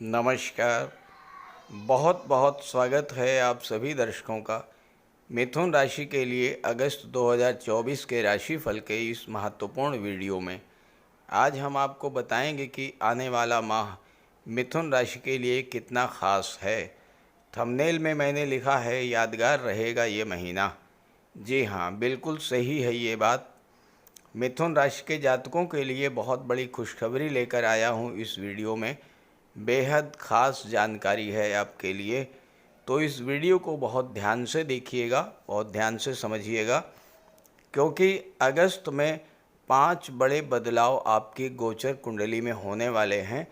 नमस्कार। बहुत बहुत स्वागत है आप सभी दर्शकों का मिथुन राशि के लिए अगस्त 2024 के राशिफल के इस महत्वपूर्ण वीडियो में। आज हम आपको बताएंगे कि आने वाला माह मिथुन राशि के लिए कितना खास है। थंबनेल में मैंने लिखा है यादगार रहेगा ये महीना। जी हाँ, बिल्कुल सही है ये बात। मिथुन राशि के जातकों के लिए बहुत बड़ी खुशखबरी लेकर आया हूँ इस वीडियो में। बेहद ख़ास जानकारी है आपके लिए, तो इस वीडियो को बहुत ध्यान से देखिएगा, बहुत ध्यान से समझिएगा, क्योंकि अगस्त में 5 बड़े बदलाव आपकी गोचर कुंडली में होने वाले हैं,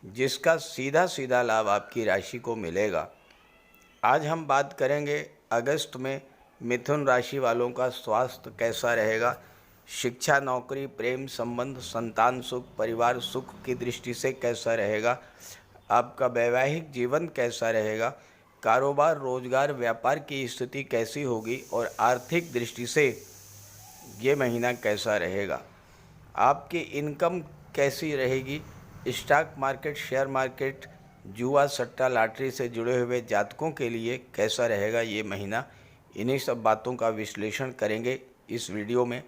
जिसका सीधा सीधा लाभ आपकी राशि को मिलेगा। आज हम बात करेंगे अगस्त में मिथुन राशि वालों का स्वास्थ्य कैसा रहेगा, शिक्षा, नौकरी, प्रेम संबंध, संतान सुख, परिवार सुख की दृष्टि से कैसा रहेगा, आपका वैवाहिक जीवन कैसा रहेगा, कारोबार, रोजगार, व्यापार की स्थिति कैसी होगी और आर्थिक दृष्टि से ये महीना कैसा रहेगा, आपकी इनकम कैसी रहेगी, स्टॉक मार्केट, शेयर मार्केट, जुआ, सट्टा, लॉटरी से जुड़े हुए जातकों के लिए कैसा रहेगा ये महीना। इन्हीं सब बातों का विश्लेषण करेंगे इस वीडियो में।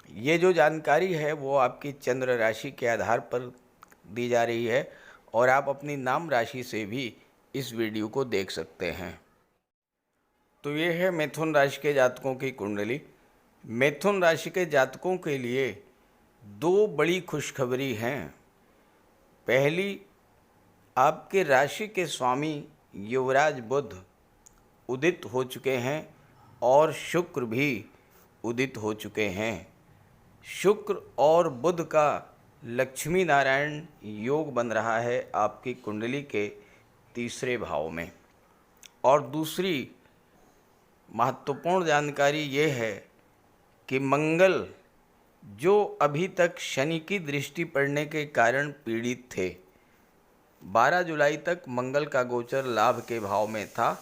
ये जो जानकारी है वो आपकी चंद्र राशि के आधार पर दी जा रही है और आप अपनी नाम राशि से भी इस वीडियो को देख सकते हैं। तो ये है मिथुन राशि के जातकों की कुंडली। मिथुन राशि के जातकों के लिए दो बड़ी खुशखबरी हैं। पहली, आपके राशि के स्वामी युवराज बुध उदित हो चुके हैं और शुक्र भी उदित हो चुके हैं। शुक्र और बुध का लक्ष्मी नारायण योग बन रहा है आपकी कुंडली के तीसरे भाव में। और दूसरी महत्वपूर्ण जानकारी ये है कि मंगल, जो अभी तक शनि की दृष्टि पड़ने के कारण पीड़ित थे, 12 जुलाई तक मंगल का गोचर लाभ के भाव में था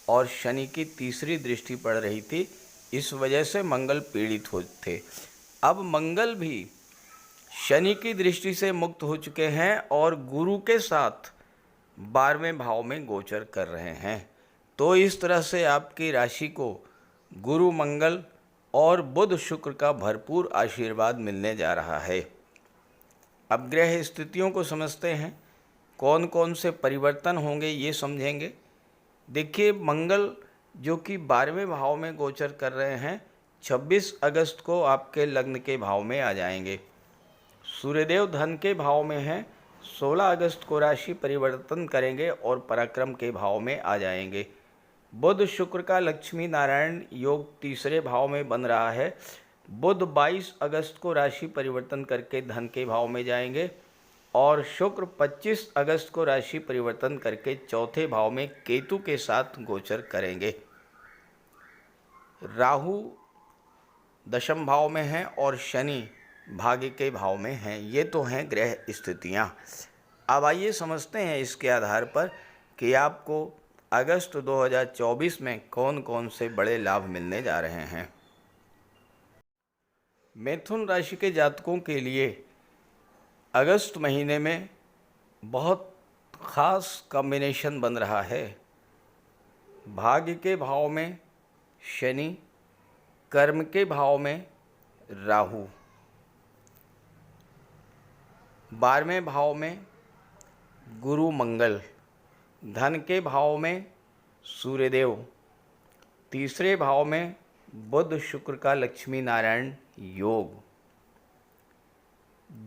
और शनि की तीसरी दृष्टि पड़ रही थी, इस वजह से मंगल पीड़ित हो थे। अब मंगल भी शनि की दृष्टि से मुक्त हो चुके हैं और गुरु के साथ 12वें भाव में गोचर कर रहे हैं। तो इस तरह से आपकी राशि को गुरु, मंगल और बुध, शुक्र का भरपूर आशीर्वाद मिलने जा रहा है। अब ग्रह स्थितियों को समझते हैं, कौन कौन से परिवर्तन होंगे ये समझेंगे। देखिए, मंगल जो कि 12वें भाव में गोचर कर रहे हैं, 26 अगस्त को आपके लग्न के भाव में आ जाएंगे। सूर्यदेव धन के भाव में हैं, 16 अगस्त को राशि परिवर्तन करेंगे और पराक्रम के भाव में आ जाएंगे। बुध शुक्र का लक्ष्मी नारायण योग तीसरे भाव में बन रहा है। बुध 22 अगस्त को राशि परिवर्तन करके धन के भाव में जाएंगे और शुक्र 25 अगस्त को राशि परिवर्तन करके चौथे भाव में केतु के साथ गोचर करेंगे। राहु दशम भाव में हैं और शनि भाग्य के भाव में हैं। ये तो हैं ग्रह स्थितियाँ। अब आइए समझते हैं इसके आधार पर कि आपको अगस्त 2024 में कौन कौन से बड़े लाभ मिलने जा रहे हैं। मिथुन राशि के जातकों के लिए अगस्त महीने में बहुत ख़ास कॉम्बिनेशन बन रहा है। भाग्य के भाव में शनि, कर्म के भाव में राहु, 12वें भाव में गुरु मंगल, धन के भाव में सूर्यदेव, तीसरे भाव में बुध शुक्र का लक्ष्मी नारायण योग।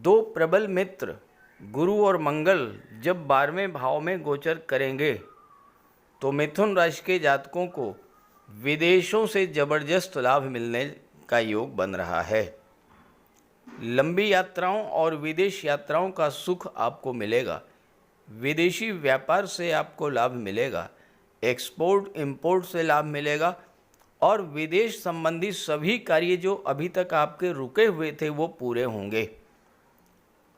दो प्रबल मित्र गुरु और मंगल जब 12वें भाव में गोचर करेंगे तो मिथुन राशि के जातकों को विदेशों से जबरदस्त लाभ मिलने का योग बन रहा है। लंबी यात्राओं और विदेश यात्राओं का सुख आपको मिलेगा। विदेशी व्यापार से आपको लाभ मिलेगा। एक्सपोर्ट इंपोर्ट से लाभ मिलेगा और विदेश संबंधी सभी कार्य जो अभी तक आपके रुके हुए थे वो पूरे होंगे।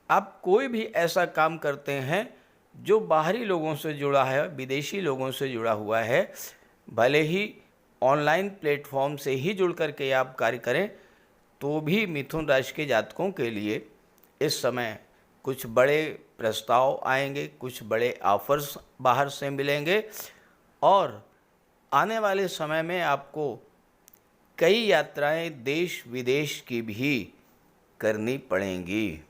आप कोई भी ऐसा काम करते हैं जो बाहरी लोगों से जुड़ा है, विदेशी लोगों से जुड़ा हुआ है, भले ही ऑनलाइन प्लेटफॉर्म से ही जुड़ करके आप कार्य करें, तो भी मिथुन राशि के जातकों के लिए इस समय कुछ बड़े प्रस्ताव आएंगे, कुछ बड़े ऑफर्स बाहर से मिलेंगे और आने वाले समय में आपको कई यात्राएं देश विदेश की भी करनी पड़ेंगी।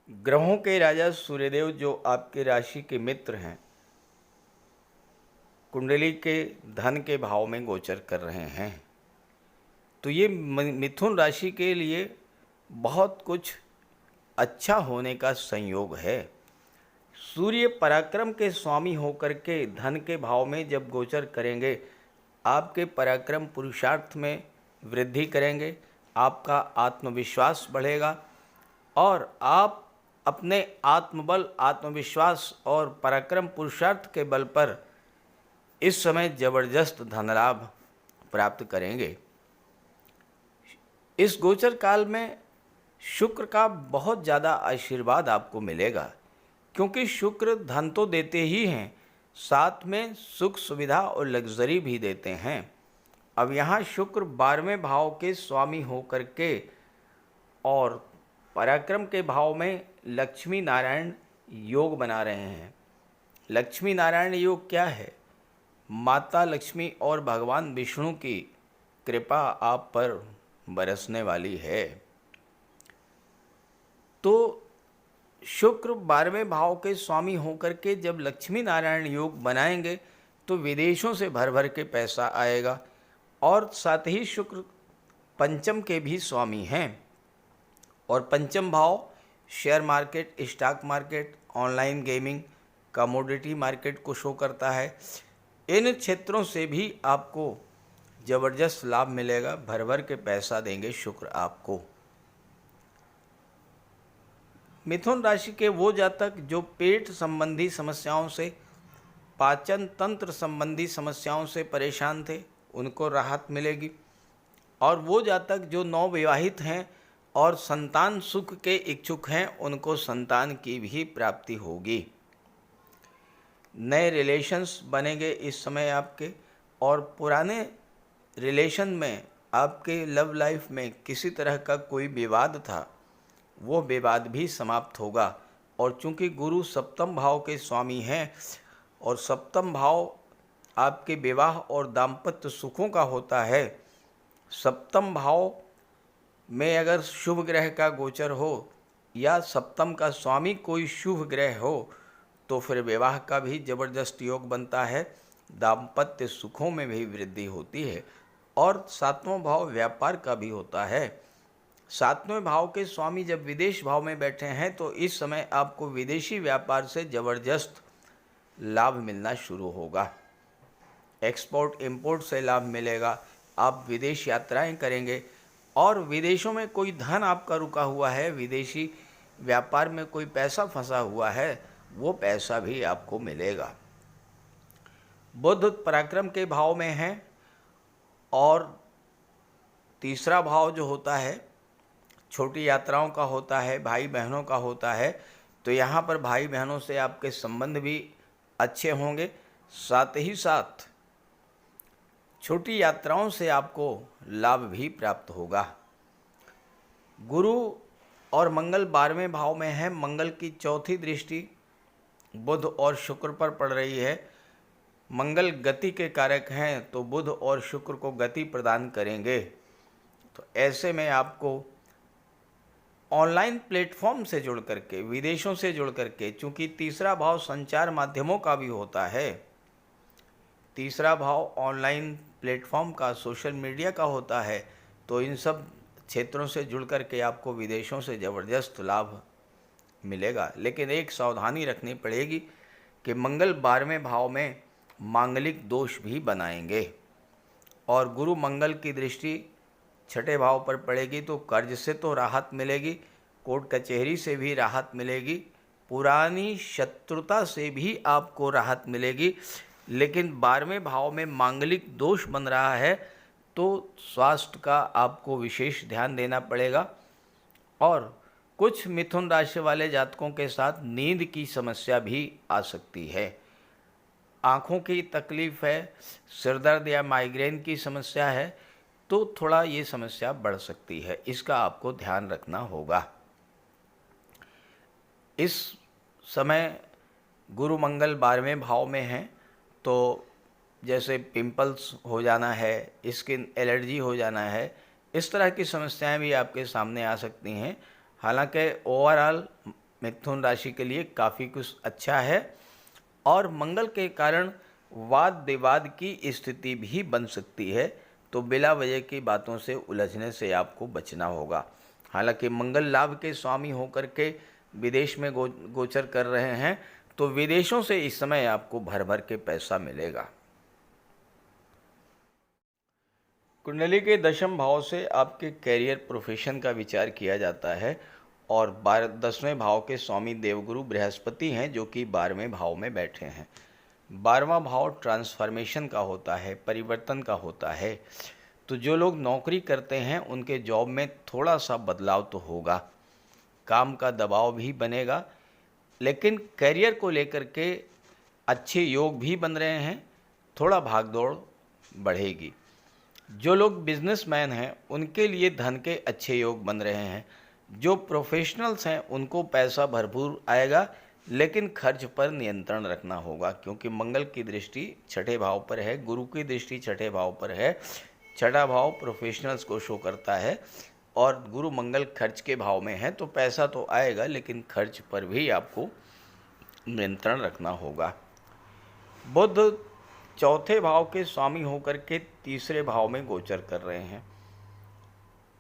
ग्रहों के राजा सूर्यदेव जो आपके राशि के मित्र हैं, कुंडली के धन के भाव में गोचर कर रहे हैं। तो ये मिथुन राशि के लिए बहुत कुछ अच्छा होने का संयोग है। सूर्य पराक्रम के स्वामी होकर के धन के भाव में जब गोचर करेंगे, आपके पराक्रम पुरुषार्थ में वृद्धि करेंगे, आपका आत्मविश्वास बढ़ेगा और आप अपने आत्मबल, आत्मविश्वास और पराक्रम पुरुषार्थ के बल पर इस समय जबरदस्त धन लाभ प्राप्त करेंगे। इस गोचर काल में शुक्र का बहुत ज़्यादा आशीर्वाद आपको मिलेगा, क्योंकि शुक्र धन तो देते ही हैं, साथ में सुख सुविधा और लग्जरी भी देते हैं। अब यहाँ शुक्र 12वें भाव के स्वामी होकर के और पराक्रम के भाव में लक्ष्मी नारायण योग बना रहे हैं। लक्ष्मी नारायण योग क्या है? माता लक्ष्मी और भगवान विष्णु की कृपा आप पर बरसने वाली है। तो शुक्र 12वें भाव के स्वामी होकर के जब लक्ष्मी नारायण योग बनाएंगे तो विदेशों से भर भर के पैसा आएगा। और साथ ही शुक्र पंचम के भी स्वामी हैं और पंचम भाव share market, stock market, online gaming, commodity market को शो करता है। इन क्षेत्रों से भी आपको ज़बरदस्त लाभ मिलेगा, भर भर के पैसा देंगे शुक्र आपको। मिथुन राशि के वो जातक जो पेट संबंधी समस्याओं से, पाचन तंत्र संबंधी समस्याओं से परेशान थे, उनको राहत मिलेगी। और वो जातक जो नवविवाहित हैं और संतान सुख के इच्छुक हैं, उनको संतान की भी प्राप्ति होगी। नए रिलेशंस बनेंगे इस समय आपके, और पुराने रिलेशन में आपके लव लाइफ में किसी तरह का कोई विवाद था, वो विवाद भी समाप्त होगा। और चूंकि गुरु सप्तम भाव के स्वामी हैं और सप्तम भाव आपके विवाह और दाम्पत्य सुखों का होता है, सप्तम भाव में अगर शुभ ग्रह का गोचर हो या सप्तम का स्वामी कोई शुभ ग्रह हो तो फिर विवाह का भी जबरदस्त योग बनता है, दाम्पत्य सुखों में भी वृद्धि होती है। और सातवां भाव व्यापार का भी होता है। सातवें भाव के स्वामी जब विदेश भाव में बैठे हैं तो इस समय आपको विदेशी व्यापार से जबरदस्त लाभ मिलना शुरू होगा। एक्सपोर्ट इंपोर्ट से लाभ मिलेगा, आप विदेश यात्राएं करेंगे और विदेशों में कोई धन आपका रुका हुआ है, विदेशी व्यापार में कोई पैसा फंसा हुआ है, वो पैसा भी आपको मिलेगा। बुध पराक्रम के भाव में है और तीसरा भाव जो होता है छोटी यात्राओं का होता है, भाई बहनों का होता है। तो यहाँ पर भाई बहनों से आपके संबंध भी अच्छे होंगे, साथ ही साथ छोटी यात्राओं से आपको लाभ भी प्राप्त होगा। गुरु और मंगल 12वें भाव में है, मंगल की चौथी दृष्टि बुध और शुक्र पर पड़ रही है। मंगल गति के कारक हैं तो बुध और शुक्र को गति प्रदान करेंगे। तो ऐसे में आपको ऑनलाइन प्लेटफॉर्म से जुड़ करके, विदेशों से जुड़ करके, चूँकि तीसरा भाव संचार माध्यमों का भी होता है, तीसरा भाव ऑनलाइन प्लेटफॉर्म का, सोशल मीडिया का होता है, तो इन सब क्षेत्रों से जुड़ करके आपको विदेशों से ज़बरदस्त लाभ मिलेगा। लेकिन एक सावधानी रखनी पड़ेगी कि मंगल 12वें भाव में मांगलिक दोष भी बनाएंगे और गुरु मंगल की दृष्टि छठे भाव पर पड़ेगी तो कर्ज से तो राहत मिलेगी, कोर्ट कचहरी से भी राहत मिलेगी, पुरानी शत्रुता से भी आपको राहत मिलेगी। लेकिन 12वें भाव में मांगलिक दोष बन रहा है तो स्वास्थ्य का आपको विशेष ध्यान देना पड़ेगा। और कुछ मिथुन राशि वाले जातकों के साथ नींद की समस्या भी आ सकती है, आँखों की तकलीफ़ है, सिरदर्द या माइग्रेन की समस्या है, तो थोड़ा ये समस्या बढ़ सकती है, इसका आपको ध्यान रखना होगा। इस समय गुरु मंगल 12वें भाव में हैं, तो जैसे पिंपल्स हो जाना है, स्किन एलर्जी हो जाना है, इस तरह की समस्याएं भी आपके सामने आ सकती हैं। हालांकि ओवरऑल मिथुन राशि के लिए काफ़ी कुछ अच्छा है, और मंगल के कारण वाद विवाद की स्थिति भी बन सकती है, तो बिला वजह की बातों से उलझने से आपको बचना होगा। हालांकि मंगल लाभ के स्वामी होकर के विदेश में गोचर कर रहे हैं, तो विदेशों से इस समय आपको भर भर के पैसा मिलेगा। कुंडली के दशम भाव से आपके कैरियर प्रोफेशन का विचार किया जाता है, और 10वें भाव के स्वामी देवगुरु बृहस्पति हैं, जो कि 12वें भाव में बैठे हैं। 12वां भाव ट्रांसफॉर्मेशन का होता है, परिवर्तन का होता है। तो जो लोग नौकरी करते हैं उनके जॉब में थोड़ा सा बदलाव तो होगा, काम का दबाव भी बनेगा, लेकिन करियर को लेकर के अच्छे योग भी बन रहे हैं, थोड़ा भागदौड़ बढ़ेगी। जो लोग बिजनेसमैन हैं उनके लिए धन के अच्छे योग बन रहे हैं। जो प्रोफेशनल्स हैं उनको पैसा भरपूर आएगा, लेकिन खर्च पर नियंत्रण रखना होगा, क्योंकि मंगल की दृष्टि छठे भाव पर है, गुरु की दृष्टि छठे भाव पर है। छठा भाव प्रोफेशनल्स को शो करता है, और गुरु मंगल खर्च के भाव में है, तो पैसा तो आएगा, लेकिन खर्च पर भी आपको नियंत्रण रखना होगा। बुध चौथे भाव के स्वामी होकर के तीसरे भाव में गोचर कर रहे हैं।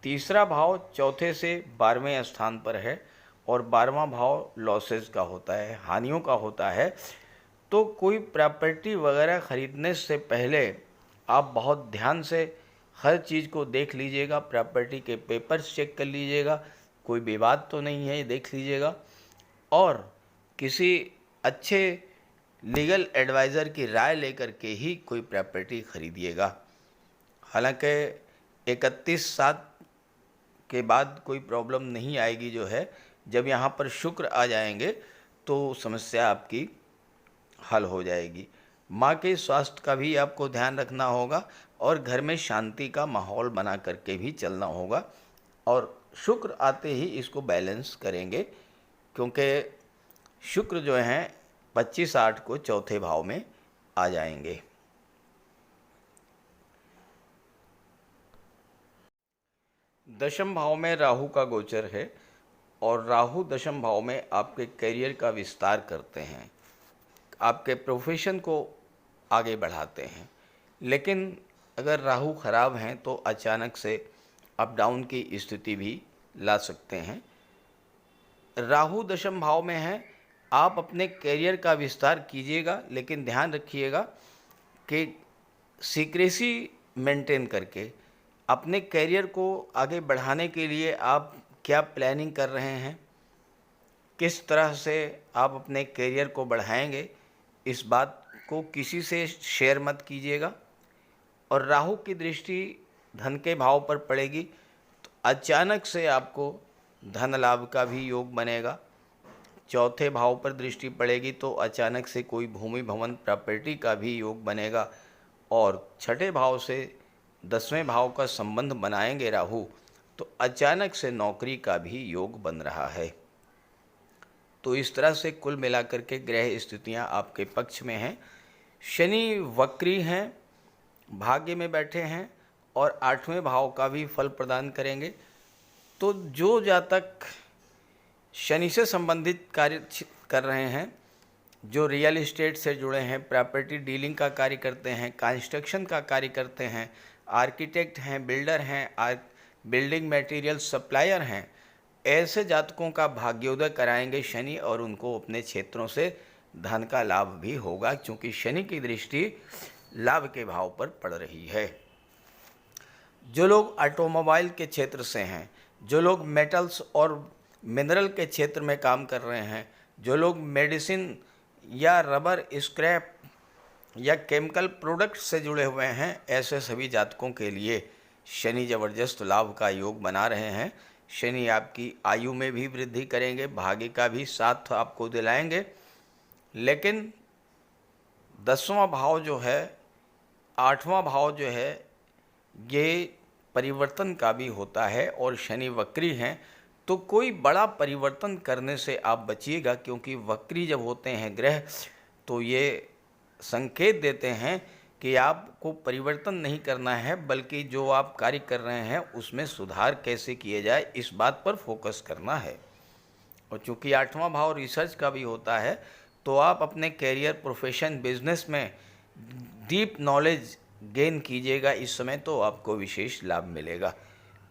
तीसरा भाव चौथे से 12वें स्थान पर है, और 12वां भाव लॉसेस का होता है, हानियों का होता है। तो कोई प्रॉपर्टी वगैरह खरीदने से पहले आप बहुत ध्यान से हर चीज़ को देख लीजिएगा, प्रॉपर्टी के पेपर्स चेक कर लीजिएगा, कोई विवाद तो नहीं है ये देख लीजिएगा, और किसी अच्छे लीगल एडवाइज़र की राय लेकर के ही कोई प्रॉपर्टी खरीदिएगा। हालांकि 31/7 के बाद कोई प्रॉब्लम नहीं आएगी, जो है जब यहाँ पर शुक्र आ जाएंगे तो समस्या आपकी हल हो जाएगी। माँ के स्वास्थ्य का भी आपको ध्यान रखना होगा, और घर में शांति का माहौल बना करके भी चलना होगा, और शुक्र आते ही इसको बैलेंस करेंगे, क्योंकि शुक्र जो हैं 25/8 को चौथे भाव में आ जाएंगे। दशम भाव में राहु का गोचर है, और राहु दशम भाव में आपके करियर का विस्तार करते हैं, आपके प्रोफेशन को आगे बढ़ाते हैं। लेकिन अगर राहु खराब हैं तो अचानक से अप डाउन की स्थिति भी ला सकते हैं। राहु दशम भाव में है, आप अपने करियर का विस्तार कीजिएगा, लेकिन ध्यान रखिएगा कि सीक्रेसी मेंटेन करके अपने करियर को आगे बढ़ाने के लिए आप क्या प्लानिंग कर रहे हैं, किस तरह से आप अपने करियर को बढ़ाएंगे, इस बात को किसी से शेयर मत कीजिएगा। और राहु की दृष्टि धन के भाव पर पड़ेगी, तो अचानक से आपको धन लाभ का भी योग बनेगा। चौथे भाव पर दृष्टि पड़ेगी तो अचानक से कोई भूमि भवन प्रॉपर्टी का भी योग बनेगा, और छठे भाव से 10वें भाव का संबंध बनाएंगे राहु, तो अचानक से नौकरी का भी योग बन रहा है। तो इस तरह से कुल मिलाकर के ग्रह स्थितियां आपके पक्ष में हैं। शनि वक्री हैं, भाग्य में बैठे हैं, और 8वें भाव का भी फल प्रदान करेंगे। तो जो जातक शनि से संबंधित कार्य कर रहे हैं, जो रियल एस्टेट से जुड़े हैं, प्रॉपर्टी डीलिंग का कार्य करते हैं, कंस्ट्रक्शन का कार्य करते हैं, आर्किटेक्ट हैं, बिल्डर हैं, बिल्डिंग मटेरियल सप्लायर हैं, ऐसे जातकों का भाग्योदय कराएंगे शनि, और उनको अपने क्षेत्रों से धन का लाभ भी होगा, क्योंकि शनि की दृष्टि लाभ के भाव पर पड़ रही है। जो लोग ऑटोमोबाइल के क्षेत्र से हैं, जो लोग मेटल्स और मिनरल के क्षेत्र में काम कर रहे हैं, जो लोग मेडिसिन या रबर स्क्रैप या केमिकल प्रोडक्ट से जुड़े हुए हैं, ऐसे सभी जातकों के लिए शनि जबरदस्त लाभ का योग बना रहे हैं। शनि आपकी आयु में भी वृद्धि करेंगे, भाग्य का भी साथ आपको दिलाएंगे, लेकिन 10वां भाव जो है, 8वां भाव जो है, ये परिवर्तन का भी होता है और शनि वक्री हैं, तो कोई बड़ा परिवर्तन करने से आप बचिएगा, क्योंकि वक्री जब होते हैं ग्रह तो ये संकेत देते हैं कि आपको परिवर्तन नहीं करना है, बल्कि जो आप कार्य कर रहे हैं उसमें सुधार कैसे किए जाए इस बात पर फोकस करना है। और चूँकि 8वां भाव रिसर्च का भी होता है, तो आप अपने कैरियर, प्रोफेशन, बिजनेस में डीप नॉलेज गेन कीजिएगा इस समय, तो आपको विशेष लाभ मिलेगा।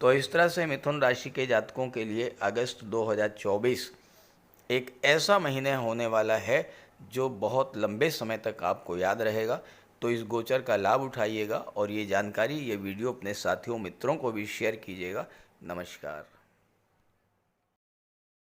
तो इस तरह से मिथुन राशि के जातकों के लिए अगस्त 2024 एक ऐसा महीने होने वाला है जो बहुत लंबे समय तक आपको याद रहेगा। तो इस गोचर का लाभ उठाइएगा और ये जानकारी, ये वीडियो अपने साथियों, मित्रों को भी शेयर कीजिएगा। नमस्कार।